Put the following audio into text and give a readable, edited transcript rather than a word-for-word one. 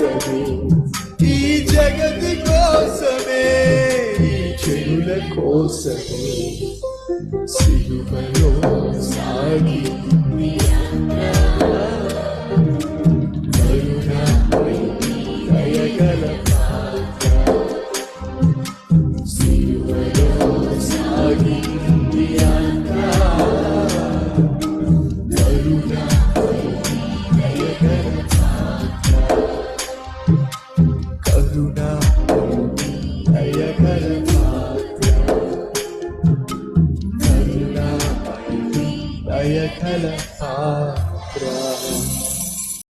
కోసమే ఈ జగతి కోసమే ఈ చెరుల కోసమే సిలువలో సాగి కరుణపై దయగల సిలువలో సాగి దయగల పాత్ర